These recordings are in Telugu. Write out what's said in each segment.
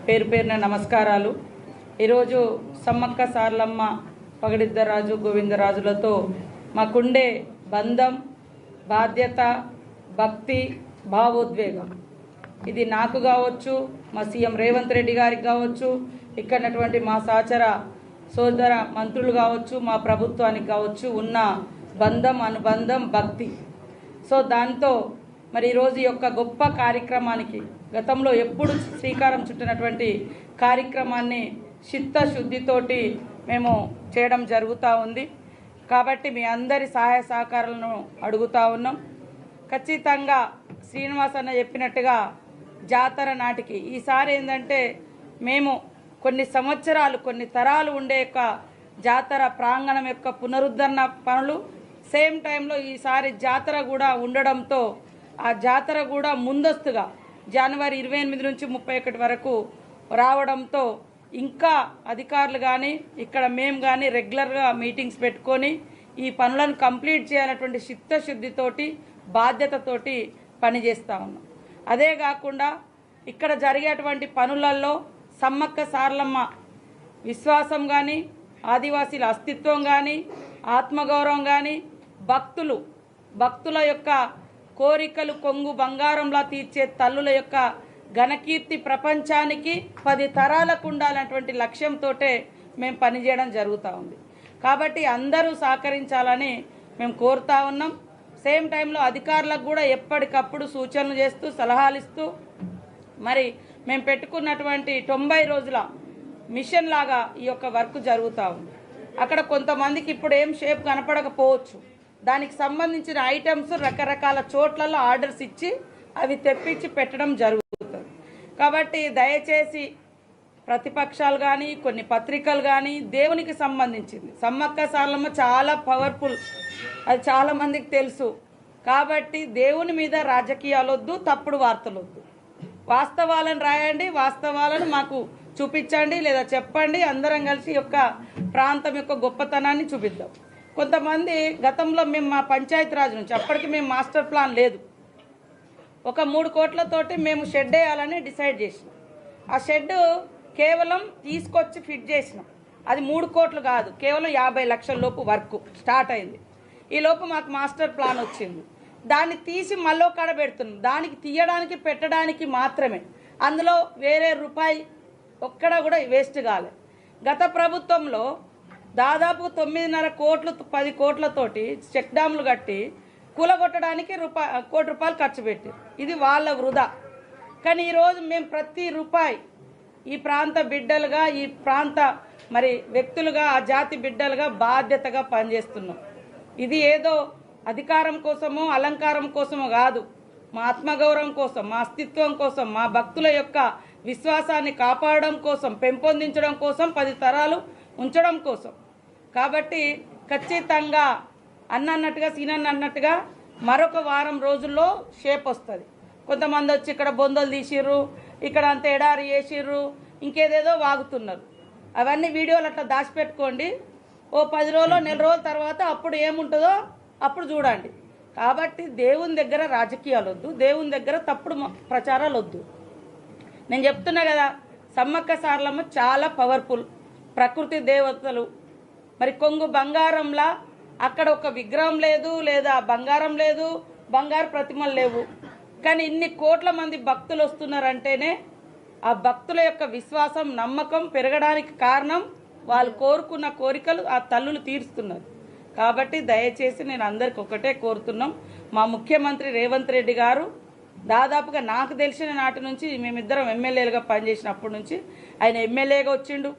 పేరు పేరున నమస్కారాలు. ఈరోజు సమ్మక్క సార్లమ్మ పగడిద్దరాజు గోవిందరాజులతో మాకుండే బంధం, బాధ్యత, భక్తి, భావోద్వేగం ఇది నాకు కావచ్చు, మా సీఎం రేవంత్ రెడ్డి గారికి కావచ్చు, ఇక్కడటువంటి మా సహచర సోదర మంత్రులు కావచ్చు, మా ప్రభుత్వానికి కావచ్చు ఉన్న బంధం, అనుబంధం, భక్తి. సో దాంతో మరి ఈరోజు యొక్క గొప్ప కార్యక్రమానికి గతంలో ఎప్పుడు శ్రీకారం చుట్టినటువంటి కార్యక్రమాన్ని చిత్తశుద్ధితోటి మేము చేయడం జరుగుతూ ఉంది. కాబట్టి మీ అందరి సహాయ సహకారాలను అడుగుతూ ఉన్నాం. ఖచ్చితంగా శ్రీనివాస్ అన్న చెప్పినట్టుగా జాతర నాటికి ఈసారి ఏంటంటే మేము కొన్ని సంవత్సరాలు, కొన్ని తరాలు ఉండే యొక్క జాతర ప్రాంగణం యొక్క పునరుద్ధరణ పనులు, సేమ్ టైంలో ఈసారి జాతర కూడా ఉండడంతో ఆ జాతర కూడా ముందస్తుగా జనవరి 28 నుంచి 31 వరకు రావడంతో ఇంకా అధికారులు కానీ ఇక్కడ మేము కానీ రెగ్యులర్గా మీటింగ్స్ పెట్టుకొని ఈ పనులను కంప్లీట్ చేయాలన్నటువంటి చిత్తశుద్ధితోటి, బాధ్యతతోటి పనిచేస్తూ ఉన్నాం. అదే కాకుండా ఇక్కడ జరిగేటువంటి పనులలో సమ్మక్క సార్లమ్మ విశ్వాసం కానీ, ఆదివాసీల అస్తిత్వం కానీ, ఆత్మగౌరవం కానీ, భక్తుల యొక్క కోరికలు కొంగు బంగారంలా తీర్చే తల్లుల యొక్క ఘనకీర్తి ప్రపంచానికి 10 తరాలకు ఉండాలన్నటువంటి లక్ష్యంతో మేము పనిచేయడం జరుగుతూ ఉంది. కాబట్టి అందరూ సహకరించాలని మేము కోరుతా ఉన్నాం. సేమ్ టైంలో అధికారులకు కూడా ఎప్పటికప్పుడు సూచనలు చేస్తూ, సలహాలు ఇస్తూ మరి మేము పెట్టుకున్నటువంటి 90 రోజుల మిషన్ లాగా ఈ యొక్క వర్క్ జరుగుతూ ఉంది. అక్కడ కొంతమందికి ఇప్పుడు ఏం షేప్ కనపడకపోవచ్చు, దానికి సంబంధించిన ఐటమ్స్ రకరకాల చోట్లలో ఆర్డర్స్ ఇచ్చి అవి తెప్పించి పెట్టడం జరుగుతుంది. కాబట్టి దయచేసి ప్రతిపక్షాలు కానీ, కొన్ని పత్రికలు కానీ దేవునికి సంబంధించింది సమ్మక్క సార్లమ్మ చాలా పవర్ఫుల్, అది చాలామందికి తెలుసు. కాబట్టి దేవుని మీద రాజకీయాలు వద్దు, తప్పుడు వార్తలు వద్దు. వాస్తవాలను రాయండి, వాస్తవాలను మాకు చూపించండి లేదా చెప్పండి. అందరం కలిసి యొక్క ప్రాంతం యొక్క గొప్పతనాన్ని చూపిద్దాం. కొంతమంది గతంలో మేము మా పంచాయతీరాజ్ నుంచి అప్పటికి మేము మాస్టర్ ప్లాన్ లేదు, ఒక 3 కోట్లతోటి మేము షెడ్ వేయాలని డిసైడ్ చేసినాం. ఆ షెడ్ కేవలం తీసుకొచ్చి ఫిట్ చేసినాం. అది 3 కోట్లు కాదు, కేవలం 50 లక్షల లోపు వర్క్ స్టార్ట్ అయింది. ఈ లోపు మాకు మాస్టర్ ప్లాన్ వచ్చింది. దాన్ని తీసి మళ్ళీ కాడ పెడుతున్నాం. దానికి తీయడానికి, పెట్టడానికి మాత్రమే, అందులో వేరే రూపాయి ఒక్కడ కూడా వేస్ట్ కాలే. గత ప్రభుత్వంలో దాదాపు 9.5 కోట్లు 10 కోట్లతోటి చెక్ డ్యాములు కట్టి కూలగొట్టడానికి ₹1 కోటి ఖర్చు పెట్టారు. ఇది వాళ్ళ వృధా. కానీ ఈరోజు మేము ప్రతి రూపాయి ఈ ప్రాంత బిడ్డలుగా, ఈ ప్రాంత మరి వ్యక్తులుగా, ఆ జాతి బిడ్డలుగా బాధ్యతగా పనిచేస్తున్నాం. ఇది ఏదో అధికారం కోసమో అలంకారం కోసమో కాదు, మా ఆత్మగౌరవం కోసం, మా అస్తిత్వం కోసం, మా భక్తుల యొక్క విశ్వాసాన్ని కాపాడడం కోసం, పెంపొందించడం కోసం, 10 తరాలు ఉంచడం కోసం. కాబట్టి ఖచ్చితంగా అన్నట్టుగా సీనన్న అన్నట్టుగా మరొక వారం రోజుల్లో షేప్ వస్తుంది. కొంతమంది వచ్చి ఇక్కడ బొందలు తీసిర్రు, ఇక్కడ అంత ఎడారి వేసిర్రు, ఇంకేదేదో వాగుతున్నారు. అవన్నీ వీడియోలు అట్లా దాచిపెట్టుకోండి. ఓ 10 రోజులు, నెల రోజుల తర్వాత అప్పుడు ఏముంటుందో అప్పుడు చూడండి. కాబట్టి దేవుని దగ్గర రాజకీయాలు వద్దు, దేవుని దగ్గర తప్పుడు ప్రచారాలు వద్దు. నేను చెప్తున్నా కదా, సమ్మక్క సార్లమ్మ చాలా పవర్ఫుల్, ప్రకృతి దేవతలు. మరి కొంగు బంగారంలా అక్కడ ఒక విగ్రహం లేదు, లేదా బంగారం లేదు, బంగారు ప్రతిమలు లేవు. కానీ ఇన్ని కోట్ల మంది భక్తులు వస్తున్నారంటేనే ఆ భక్తుల యొక్క విశ్వాసం, నమ్మకం పెరగడానికి కారణం వాళ్ళు కోరుకున్న కోరికలు ఆ తల్లులు తీరుస్తున్నారు. కాబట్టి దయచేసి నేను అందరికి ఒకటే కోరుతున్నాం, మా ముఖ్యమంత్రి రేవంత్ రెడ్డి గారు దాదాపుగా నాకు తెలిసిన నాటి నుంచి, మేమిద్దరం ఎమ్మెల్యేలుగా పనిచేసినప్పటి నుంచి ఆయన ఎమ్మెల్యేగా వచ్చిండు,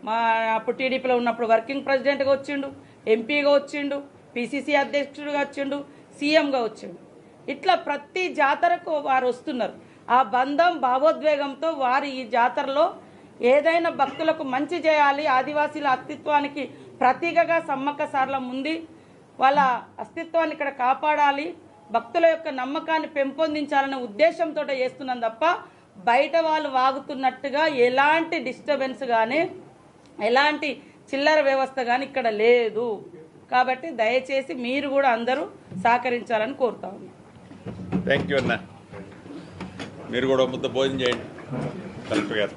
మా అప్పుడు టీడీపీలో ఉన్నప్పుడు వర్కింగ్ ప్రెసిడెంట్గా వచ్చిండు, ఎంపీగా వచ్చిండు, పిసిసి అధ్యక్షుడిగా వచ్చిండు, సీఎంగా వచ్చిండు. ఇట్లా ప్రతి జాతరకు వారు వస్తున్నారు. ఆ బంధం, భావోద్వేగంతో వారు ఈ జాతరలో ఏదైనా భక్తులకు మంచి చేయాలి, ఆదివాసీల అస్తిత్వానికి ప్రతీకగా సమ్మక్క సార్లమ్మ ఉంది, వాళ్ళ అస్తిత్వాన్ని ఇక్కడ కాపాడాలి, భక్తుల యొక్క నమ్మకాన్ని పెంపొందించాలనే ఉద్దేశంతో చేస్తున్నాం తప్ప బయట వాళ్ళు వాగుతున్నట్టుగా ఎలాంటి డిస్టర్బెన్స్ కానీ, ఎలాంటి చిల్లర వ్యవస్థ కానీ ఇక్కడ లేదు. కాబట్టి దయచేసి మీరు కూడా అందరూ సహకరించాలని కోరుతా ఉన్నాం. థ్యాంక్ యూ అన్న. మీరు కూడా ముద్ద భోజనం చేయండి కలెక్టర్ గారు.